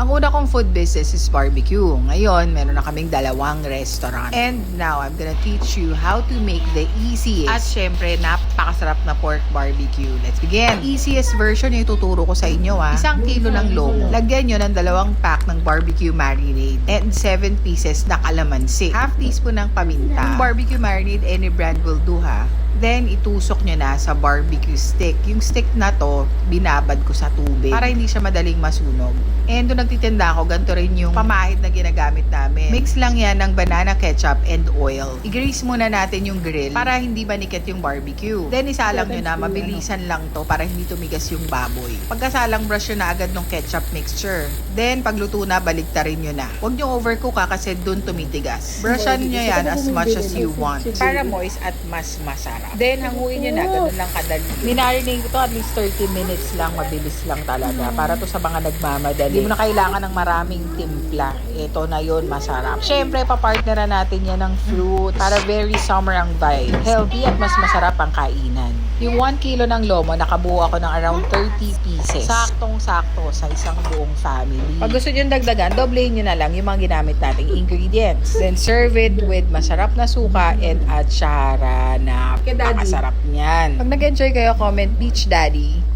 Ang una kong food business is barbecue. Ngayon, meron na kaming 2 restaurant. And now, I'm gonna teach you how to make the easiest at syempre, napakasarap na pork barbecue. Let's begin! Easiest version yung ituturo ko sa inyo 1 kilo ng lomo. Lagyan nyo ng 2 pack ng barbecue marinade and 7 pieces na kalamansi. Half teaspoon ng paminta. Yung barbecue marinade, any brand will do ha. Then, itusok nyo na sa barbecue stick. Yung stick na to, binabad ko sa tubig para hindi siya madaling masunog. And doon nagtitinda ako, ganito rin yung pamahid na ginagamit namin. Mix lang yan ng banana ketchup and oil. I-grease muna natin yung grill para hindi manikit yung barbecue. Then, isalang nyo na, mabilisan lang to para hindi tumigas yung baboy. Pagkasalang brush nyo na agad ng ketchup mixture. Then, pagluto na, baliktarin nyo na. Huwag nyo overcook kasi doon tumitigas. Brushan nyo yan as much as you want para moist at mas masarap. Then, hanguin nyo na, ganun lang kadali. Minarinate ito at least 30 minutes lang, mabilis lang talaga. Para to sa mga nagmamadali. Hindi mo na kailangan ng maraming timpla. Ito na yon, masarap. Siyempre, papartneran natin yan ng fruit para very summer ang vibe. Healthy at mas masarap ang kainan. Yung 1 kilo ng lomo, nakabuo ako ng around 30 pieces. Saktong-sakto sa isang buong family. Pag gusto nyo dagdagan, doblehin nyo na lang yung mga ginamit nating ingredients. Then serve it with masarap na suka and atsara na napakasarap niyan. Pag nag-enjoy kayo, comment Beach Daddy.